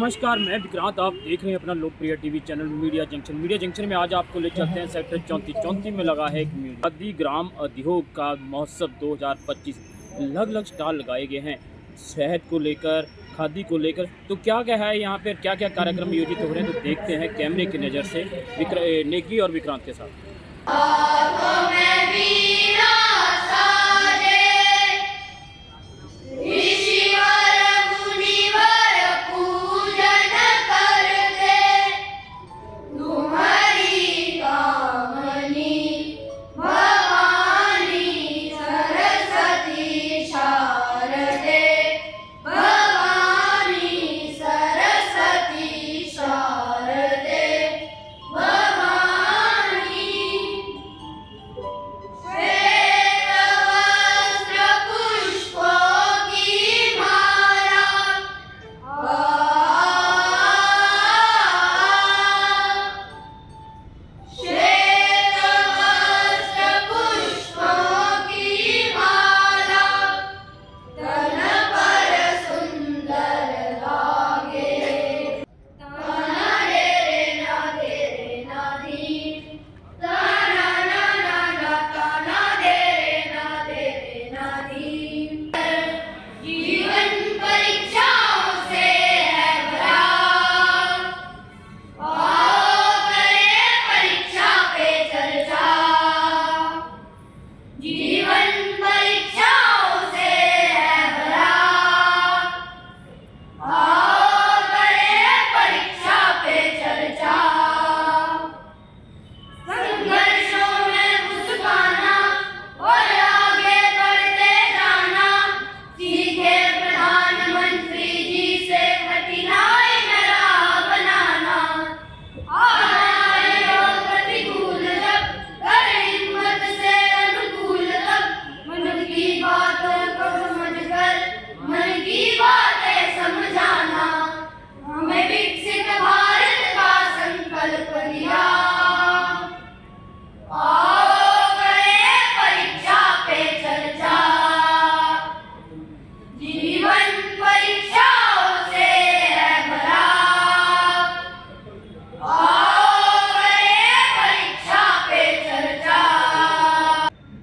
नमस्कार, मैं विक्रांत। आप देख रहे हैं अपना लोकप्रिय TV channel media junction. Media junction में आज आपको ले चलते हैं सेक्टर 34 में लगा है एक खादी ग्राम उद्योग का महोत्सव 2025। अलग अलग स्टॉल लगाए गए हैं शहद को लेकर, खादी को लेकर। तो क्या क्या है यहाँ पर, क्या क्या कार्यक्रम आयोजित हो रहे हैं, तो देखते हैं कैमरे की नज़र से नेगी और विक्रांत के साथ।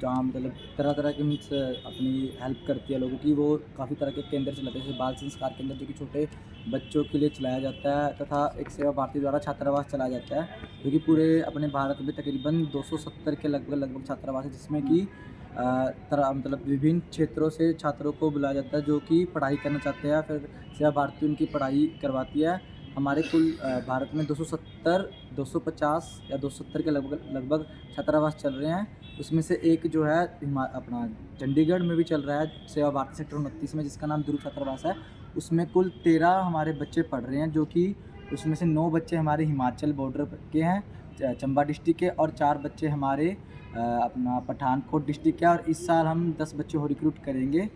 जहाँ मतलब तरह तरह के मीन्स अपनी हेल्प करती है लोगों की। वो काफ़ी तरह के केंद्र चलाते हैं, जैसे बाल संस्कार केंद्र जो कि छोटे बच्चों के लिए चलाया जाता है, तथा एक सेवा भारती द्वारा छात्रावास चलाया जाता है जो कि पूरे अपने भारत में तकरीबन 270 के लगभग छात्रावास है, जिसमें कि मतलब विभिन्न क्षेत्रों से छात्रों को बुलाया जाता है जो कि पढ़ाई करना चाहते हैं। फिर सेवा भारती उनकी पढ़ाई करवाती है। हमारे कुल भारत में 270, 250 या 270 के लगभग छात्रावास चल रहे हैं। उसमें से एक जो है अपना चंडीगढ़ में भी चल रहा है सेवा भारती सेक्टर 29 में, जिसका नाम ध्रुव छात्रावास है। उसमें कुल 13 हमारे बच्चे पढ़ रहे हैं, जो कि उसमें से 9 बच्चे हमारे हिमाचल बॉर्डर के हैं, चंबा डिस्ट्रिक्ट के, और 4 बच्चे हमारे अपना पठानकोट डिस्ट्रिक्ट के। और इस साल हम 10 बच्चे और रिक्रूट करेंगे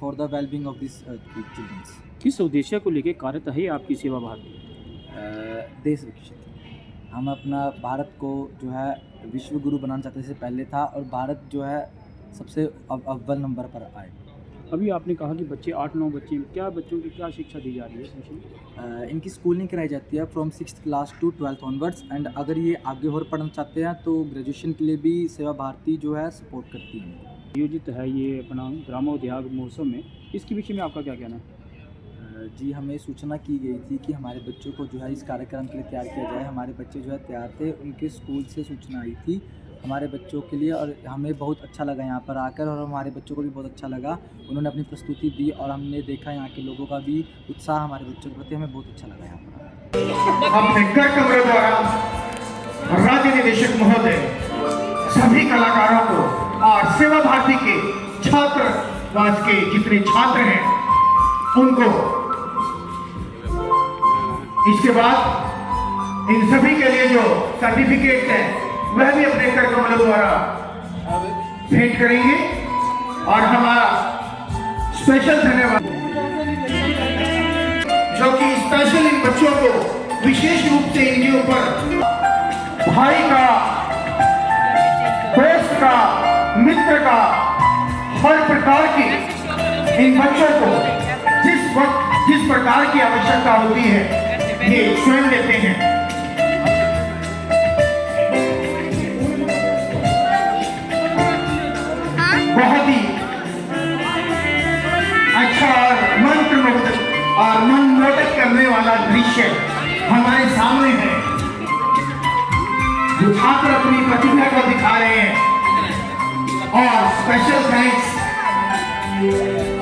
for the wellbeing of this childrens. किस उद्देश्य को लेकर कार्यरत है आपकी सेवा भारती? देश विकसित, हम अपना भारत को जो है विश्व गुरु बनाना चाहते से पहले था, और भारत जो है सबसे अव्वल नंबर पर आए। अभी आपने कहा कि बच्चे 8-9 बच्चे, क्या बच्चों की क्या शिक्षा दी जा रही है इस विषय में? इनकी स्कूलिंग कराई जाती है from 6th class to 12th onwards. And अगर ये आगे और पढ़ना चाहते हैं तो ग्रेजुएशन के लिए भी सेवा भारती जो है सपोर्ट करती है। आयोजित है ये अपना ग्रामोद्योग महोत्सव में, इसके विषय में आपका क्या कहना है? जी, हमें सूचना की गई थी कि हमारे बच्चों को जो है इस कार्यक्रम के लिए तैयार किया जाए। हमारे बच्चे जो है तैयार थे, उनके स्कूल से सूचना आई थी हमारे बच्चों के लिए, और हमें बहुत अच्छा लगा यहाँ पर आकर, और हमारे बच्चों को भी बहुत अच्छा लगा। उन्होंने अपनी प्रस्तुति दी और हमने देखा यहाँ के लोगों का भी उत्साह हमारे बच्चों के प्रति, हमें बहुत अच्छा लगा यहाँ पर। अपने कर कमरे द्वारा राज्य निदेशक महोदय सभी कलाकारों को और सेवा भारती के छात्रावास के जितने छात्र हैं उनको, इसके बाद इन सभी के लिए जो सर्टिफिकेट है वह भी अपने कर कमलों द्वारा भेंट करेंगे। और हमारा स्पेशल धन्यवाद जो कि स्पेशल इन बच्चों को विशेष रूप से इनके ऊपर भाई का, दोस्त का, मित्र का, हर प्रकार की इन बच्चों को जिस वक्त जिस प्रकार की आवश्यकता होती है ये स्वयं देते हैं। बहुत ही अच्छा और मंत्रमुग्ध और मनमोहक करने वाला दृश्य हमारे सामने है, जो छात्र अपनी प्रतिभा को दिखा रहे हैं। और स्पेशल थैंक्स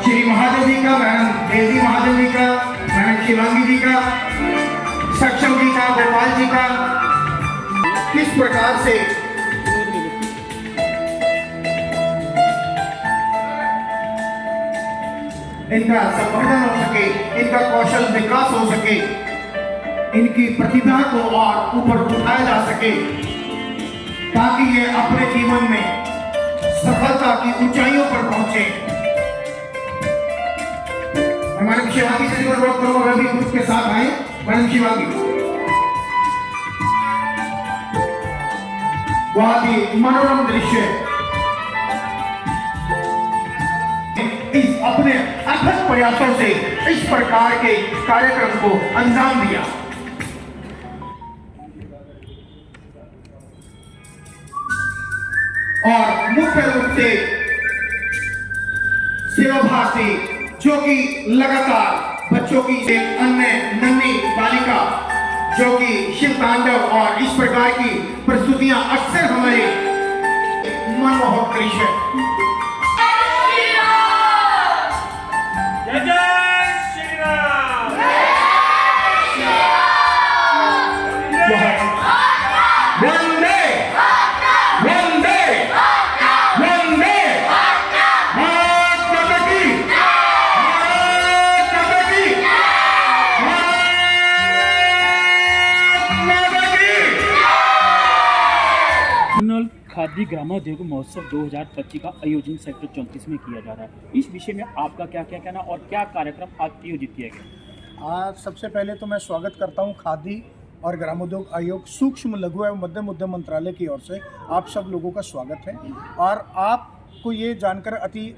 श्री महादेव जी का, मैडम देवी महादेव जी का, मैडम शिवांगी जी का, सक्षम जी का, गोपाल जी का। किस प्रकार से इनका संवर्धन हो सके, इनका कौशल विकास हो सके, इनकी प्रतिभा को और ऊपर उठाया जा सके, ताकि ये अपने जीवन में सफलता की ऊंचाइयों पर पहुंचे। मैडम शिवांगी जी को अनुरोध करूंगा वह भी ग्रुप के साथ आए। मैडम शिवांगी, बहुत ही मनोरम दृश्य इस अपने अथक प्रयासों से इस प्रकार के कार्यक्रम को अंजाम दिया। और मुख्य रूप से सेवा भारती, जो कि लगातार बच्चों की एक अन्य नन्ही बालिका जो कि शिव तांडव और इस प्रकार की प्रस्तुतियां अक्सर हमारे मनमोहक दृश्य। खादी ग्रामोद्योग महोत्सव 2025 का आयोजन सेक्टर 34 में किया जा रहा है। इस विषय में आपका क्या क्या कहना और क्या कार्यक्रम आज आयोजित किया गया? सबसे पहले तो मैं स्वागत करता हूं खादी और ग्रामोद्योग आयोग सूक्ष्म लघु एवं मध्यम उद्यम मंत्रालय की ओर से आप सब लोगों का स्वागत है। और आपको ये जानकर अति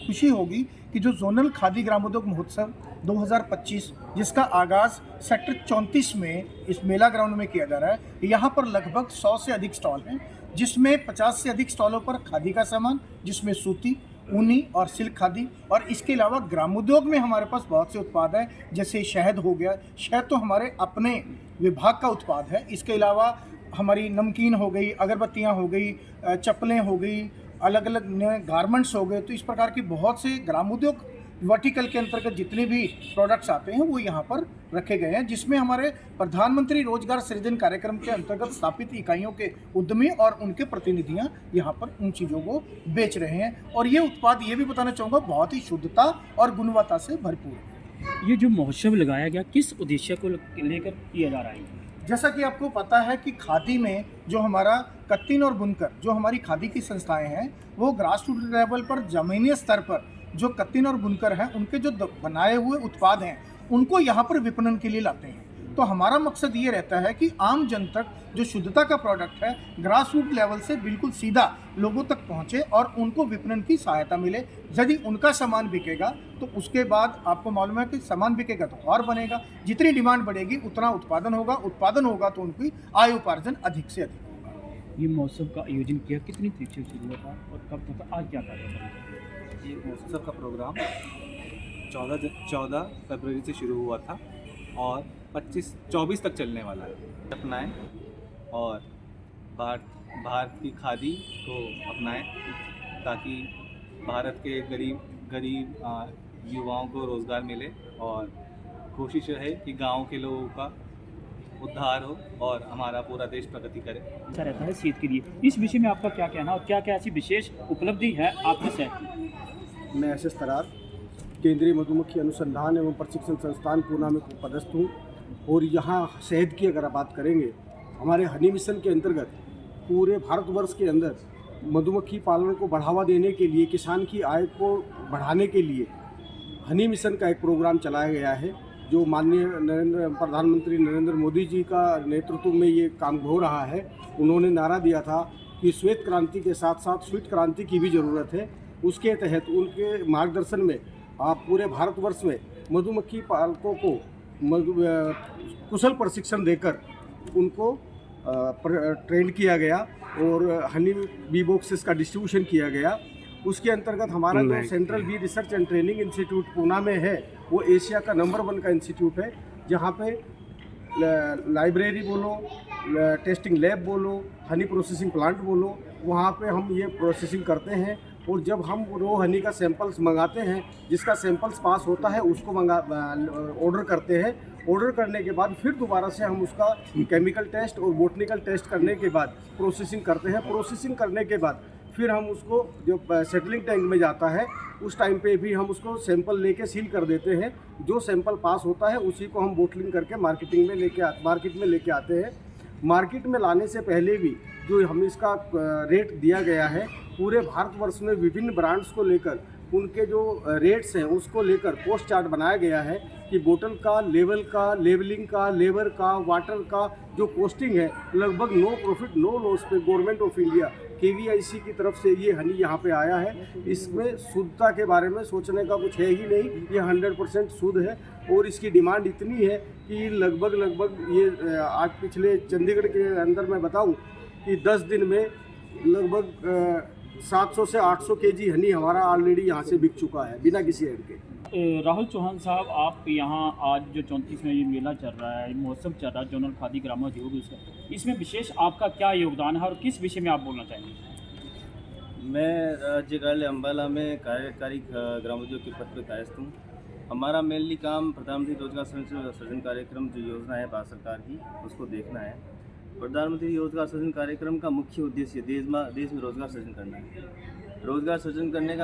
खुशी होगी कि जो जोनल खादी ग्रामोद्योग महोत्सव 2025 जिसका आगाज़ सेक्टर 34 में इस मेला ग्राउंड में किया जा रहा है, यहाँ पर लगभग 100 से अधिक स्टॉल हैं, जिसमें 50 से अधिक स्टॉलों पर खादी का सामान, जिसमें सूती, ऊनी और सिल्क खादी, और इसके अलावा ग्रामोद्योग में हमारे पास बहुत से उत्पाद हैं, जैसे शहद हो गया। शहद तो हमारे अपने विभाग का उत्पाद है। इसके अलावा हमारी नमकीन हो गई, अगरबत्तियां हो गई, चप्पलें हो गई, अलग अलग गारमेंट्स हो गए। तो इस प्रकार की बहुत से ग्रामोद्योग वर्टिकल के अंतर्गत जितने भी प्रोडक्ट्स आते हैं वो यहाँ पर रखे गए हैं, जिसमें हमारे प्रधानमंत्री रोजगार सृजन कार्यक्रम के अंतर्गत स्थापित इकाइयों के उद्यमी और उनके प्रतिनिधियाँ यहाँ पर उन चीज़ों को बेच रहे हैं। और ये उत्पाद, ये भी बताना चाहूँगा, बहुत ही शुद्धता और गुणवत्ता से भरपूर है। ये जो महोत्सव लगाया गया किस उद्देश्य को लेकर किया जा रहा है? जैसा कि आपको पता है कि खादी में जो हमारा कत्तिन और बुनकर, जो हमारी खादी की संस्थाएं हैं, वो ग्रास रूट लेवल पर, जमीनी स्तर पर जो कत्तिन और बुनकर हैं, उनके जो बनाए हुए उत्पाद हैं उनको यहाँ पर विपणन के लिए लाते हैं। तो हमारा मकसद ये रहता है कि आम जन तक जो शुद्धता का प्रोडक्ट है ग्रास रूट लेवल से बिल्कुल सीधा लोगों तक पहुँचे और उनको विपणन की सहायता मिले। यदि उनका सामान बिकेगा तो उसके बाद आपको मालूम है कि सामान बिकेगा तो और बनेगा, जितनी डिमांड बढ़ेगी उतना उत्पादन होगा तो उनकी आय उपार्जन अधिक से अधिक होगा। ये महोत्सव का आयोजन किया कितनी तारीख से शुरू हुआ था और कब तक, आज क्या कार्यक्रम? ये महोत्सव का प्रोग्राम 14 फरवरी से शुरू हुआ था और 24 तक चलने वाला है। अपनाएं और भारत की खादी को अपनाएं ताकि भारत के गरीब युवाओं को रोज़गार मिले, और कोशिश है कि गांव के लोगों का उद्धार हो और हमारा पूरा देश प्रगति करे। अच्छा रहता है सेहत के लिए। इस विषय में आपका क्या कहना और क्या क्या ऐसी विशेष उपलब्धि है आपके शहर? मैं एस तरार केंद्रीय मधुमक्खी अनुसंधान एवं प्रशिक्षण संस्थान पूना में पदस्थ हूँ। और यहाँ शहद की अगर आप बात करेंगे, हमारे हनी मिशन के अंतर्गत पूरे भारतवर्ष के अंदर मधुमक्खी पालन को बढ़ावा देने के लिए, किसान की आय को बढ़ाने के लिए हनी मिशन का एक प्रोग्राम चलाया गया है, जो माननीय प्रधानमंत्री नरेंद्र मोदी जी का नेतृत्व में ये काम हो रहा है। उन्होंने नारा दिया था कि श्वेत क्रांति के साथ साथ स्वीट क्रांति की भी ज़रूरत है। उसके तहत उनके मार्गदर्शन में आप पूरे भारतवर्ष में मधुमक्खी पालकों को कुशल प्रशिक्षण देकर उनको ट्रेन किया गया और हनी बी बॉक्सेस का डिस्ट्रीब्यूशन किया गया। उसके अंतर्गत हमारा जो central bee research and training institute Poona में है वो एशिया का नंबर 1 का इंस्टीट्यूट है, जहाँ पे लाइब्रेरी बोलो, टेस्टिंग लैब बोलो, हनी प्रोसेसिंग प्लांट बोलो, वहाँ पे हम ये प्रोसेसिंग करते हैं। और जब हम रो हनी का सैंपल्स मंगाते हैं, जिसका सैंपल्स पास होता है उसको ऑर्डर करते हैं। ऑर्डर करने के बाद फिर दोबारा से हम उसका केमिकल टेस्ट और बोटनिकल टेस्ट करने के बाद प्रोसेसिंग करते हैं। प्रोसेसिंग करने के बाद फिर हम उसको जो सेटलिंग टैंक में जाता है उस टाइम पे भी हम उसको सैंपल लेके सील कर देते हैं। जो सैंपल पास होता है उसी को हम बोटलिंग करके मार्केट में लेके आते हैं। मार्केट में लाने से पहले भी जो हम इसका रेट दिया गया है, पूरे भारतवर्ष में विभिन्न ब्रांड्स को लेकर उनके जो रेट्स हैं उसको लेकर कॉस्ट चार्ट बनाया गया है कि बोतल का, लेवल का, लेवलिंग का, लेबर का, वाटर का जो कॉस्टिंग है लगभग नो प्रॉफिट नो लॉस पे गवर्नमेंट ऑफ इंडिया KVIC की तरफ से ये हनी यहाँ पे आया है। इसमें शुद्धता के बारे में सोचने का कुछ है ही नहीं, ये 100% शुद्ध है और इसकी डिमांड इतनी है कि लगभग ये आज पिछले चंडीगढ़ के अंदर मैं बताऊँ कि 10 दिन में लगभग 700 से 800 kg हनी हमारा ऑलरेडी यहाँ से बिक चुका है बिना किसी ऐड के। राहुल चौहान साहब, आप यहाँ आज जो 34वां ये मेला चल रहा है, महोत्सव चल रहा है जोनल खादी ग्रामोद्योग, इसमें विशेष आपका क्या योगदान है और किस विषय में आप बोलना चाहेंगे? मैं राज्य कार्यालय अम्बाला में कार्यकारी ग्रामोद्योग के पद पर कायस्थ हूँ। हमारा मेनली काम प्रधानमंत्री रोजगार सृजन कार्यक्रम जो योजना है भारत सरकार की, उसको देखना है। प्रधानमंत्री रोजगार सृजन कार्यक्रम का मुख्य उद्देश्य देश में रोजगार सृजन करना है। रोजगार सृजन करने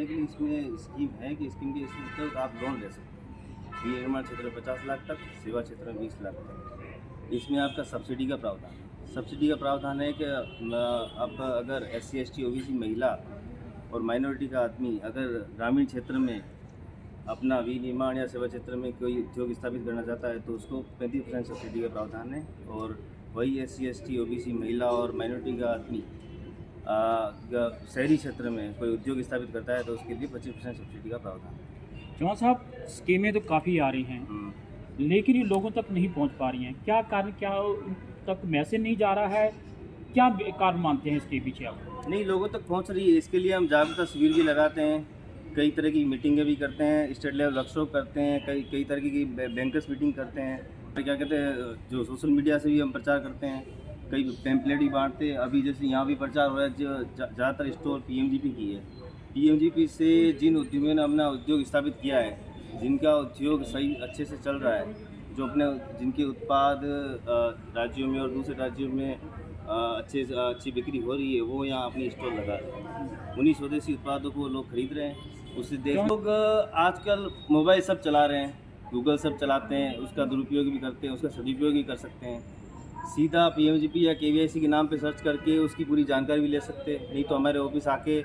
के लिए इसमें स्कीम है कि स्कीम के तहत आप लोन ले सकते हैं। निर्माण क्षेत्र में 50 लाख तक, सेवा क्षेत्र में 20 लाख तक। इसमें आपका सब्सिडी का प्रावधान है कि आप अगर SC ST OBC महिला और माइनॉरिटी का आदमी अगर ग्रामीण क्षेत्र में अपना विनिर्माण या सेवा क्षेत्र में कोई उद्योग स्थापित करना चाहता है तो उसको 35% सब्सिडी का प्रावधान है। और वही SC ST OBC महिला और माइनॉरिटी का आदमी शहरी क्षेत्र में कोई उद्योग स्थापित करता है तो उसके लिए 25% सब्सिडी का प्रावधान है। चौहान साहब, स्कीमें तो काफ़ी आ रही हैं लेकिन ये लोगों तक नहीं पहुंच पा रही हैं, क्या कारण, क्या तक मैसेज नहीं जा रहा है, क्या कारण मानते हैं इसके पीछे आप? नहीं, लोगों तक पहुंच रही है। इसके लिए हम जागरूकता शिविर भी लगाते हैं, कई तरह की मीटिंगें भी करते हैं, स्टेट लेवल वर्कशॉप करते हैं, कई तरह की बैंकर्स मीटिंग करते हैं, क्या कहते हैं जो सोशल मीडिया से भी हम प्रचार करते हैं, कई पैम्पलेट भी बांटते हैं। अभी जैसे यहाँ भी प्रचार हो रहा है, जो ज़्यादातर स्टोर PMGP की है। PMGP से जिन उद्यमियों ने अपना उद्योग स्थापित किया है, जिनका उद्योग सही अच्छे से चल रहा है, जो जिनके उत्पाद राज्यों में और दूसरे राज्यों में अच्छी बिक्री हो रही है, वो यहाँ अपनी स्टोर लगा रहे हैं। उन्हीं स्वदेशी उत्पादों को लोग खरीद रहे हैं। उससे देश लोग आजकल मोबाइल सब चला रहे हैं, गूगल सब चलाते हैं, उसका दुरुपयोग भी करते हैं, उसका सदुपयोग भी कर सकते हैं। सीधा PMGP या KVIC के नाम पे सर्च करके उसकी पूरी जानकारी भी ले सकते हैं। नहीं तो हमारे ऑफिस आके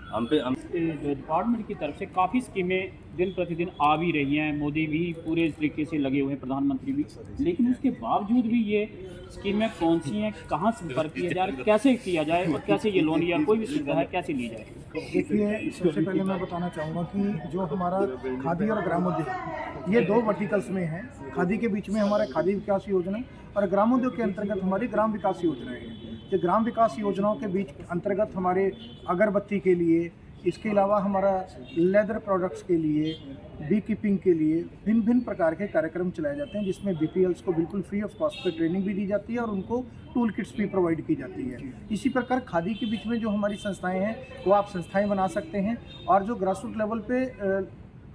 हम डिपार्टमेंट की तरफ से काफ़ी स्कीमें दिन प्रतिदिन आ भी रही हैं, मोदी भी पूरे तरीके से लगे हुए हैं, प्रधानमंत्री भी, लेकिन उसके बावजूद भी ये स्कीमें कौन सी हैं, कहाँ संपर्क किया जाए, कैसे किया जाए और कैसे ये लोन या कोई भी सुविधा है कैसे ली जाए? देखिए, सबसे पहले मैं बताना चाहूँगा कि जो हमारा खादी और ग्रामोद्योग ये 2 वर्टिकल्स में है। खादी के बीच में हमारा खादी विकास योजना और ग्रामोद्योग के अंतर्गत हमारी ग्राम विकास योजनाएं हैं। जो ग्राम विकास योजनाओं के बीच अंतर्गत हमारे अगरबत्ती के लिए, इसके अलावा हमारा लेदर प्रोडक्ट्स के लिए, बी कीपिंग के लिए भिन्न प्रकार के कार्यक्रम चलाए जाते हैं, जिसमें BPLs को बिल्कुल free of cost per training भी दी जाती है और उनको टूल किट्स भी प्रोवाइड की जाती है। इसी प्रकार खादी के बीच में जो हमारी संस्थाएं हैं वो आप संस्थाएं बना सकते हैं और जो ग्रासरूट लेवल पे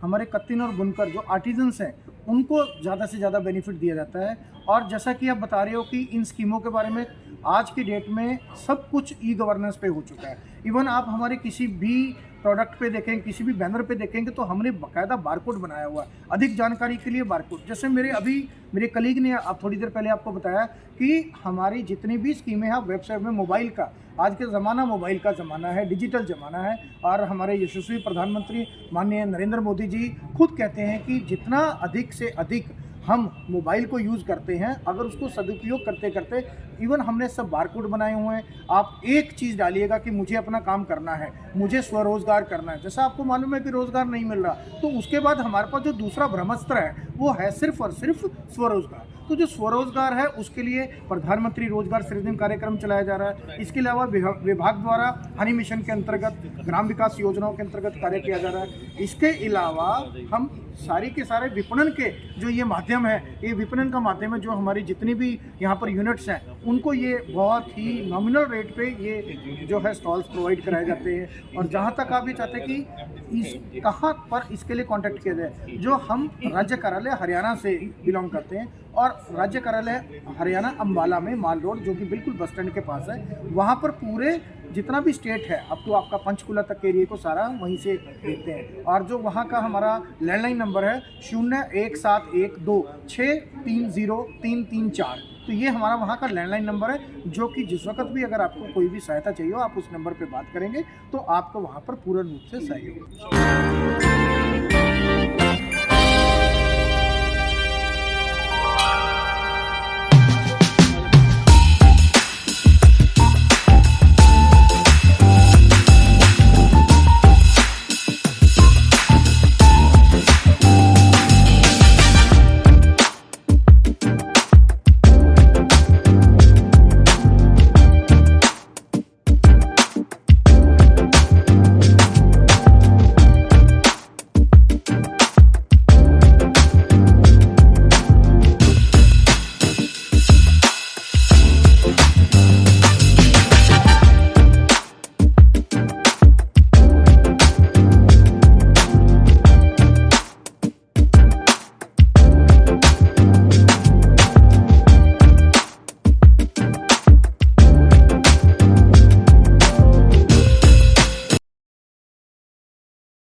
हमारे कत्तिन और बुनकर जो आर्टिजन्स हैं उनको ज़्यादा से ज़्यादा बेनिफिट दिया जाता है। और जैसा कि आप बता रहे हो कि इन स्कीमों के बारे में आज की डेट में सब कुछ E-गवर्नेंस पे हो चुका है। इवन आप हमारे किसी भी प्रोडक्ट पे देखेंगे, किसी भी बैनर पे देखेंगे तो हमने बाकायदा बारकोड बनाया हुआ है। अधिक जानकारी के लिए बारकोड, जैसे मेरे कलीग ने आप थोड़ी देर पहले आपको बताया कि हमारी जितनी भी स्कीमें हैं वेबसाइट में, मोबाइल का आज के ज़माना मोबाइल का ज़माना है, डिजिटल ज़माना है और हमारे यशस्वी प्रधानमंत्री माननीय नरेंद्र मोदी जी खुद कहते हैं कि जितना अधिक से अधिक हम मोबाइल को यूज़ करते हैं, अगर उसको सदुपयोग करते करते इवन हमने सब बारकोड बनाए हुए हैं। आप एक चीज़ डालिएगा कि मुझे अपना काम करना है, मुझे स्वरोजगार करना है। जैसा आपको मालूम है कि रोज़गार नहीं मिल रहा, तो उसके बाद हमारे पास जो दूसरा ब्रह्मास्त्र है वो है सिर्फ और सिर्फ स्वरोजगार। तो जो स्वरोजगार है उसके लिए प्रधानमंत्री रोजगार सृजन कार्यक्रम चलाया जा रहा है। इसके अलावा विभाग द्वारा हनी मिशन के अंतर्गत ग्राम विकास योजनाओं के अंतर्गत कार्य किया जा रहा है। इसके अलावा हम सारी के सारे विपणन के जो ये माध्यम है, ये विपणन का माध्यम है, जो हमारी जितनी भी यहाँ पर यूनिट्स हैं उनको ये बहुत ही नॉमिनल रेट पे ये जो है स्टॉल्स प्रोवाइड कराए जाते हैं। और जहाँ तक आप ये चाहते हैं कि इस कहाँ पर इसके लिए कांटेक्ट किया जाए, जो हम राज्य कार्यालय हरियाणा से बिलोंग करते हैं और राज्य कार्यालय हरियाणा अम्बाला में माल रोड, जो कि बिल्कुल बस स्टैंड के पास है, वहाँ पर पूरे जितना भी स्टेट है अप टू आपका पंचकुला तक के एरिया को सारा वहीं से देखते हैं। और जो वहाँ का हमारा लैंडलाइन नंबर है 01712630334, तो ये हमारा वहाँ का लैंडलाइन नंबर है, जो कि जिस वक्त भी अगर आपको कोई भी सहायता चाहिए हो आप उस नंबर पे बात करेंगे तो आपको वहाँ पर पूर्ण रूप से सहयोग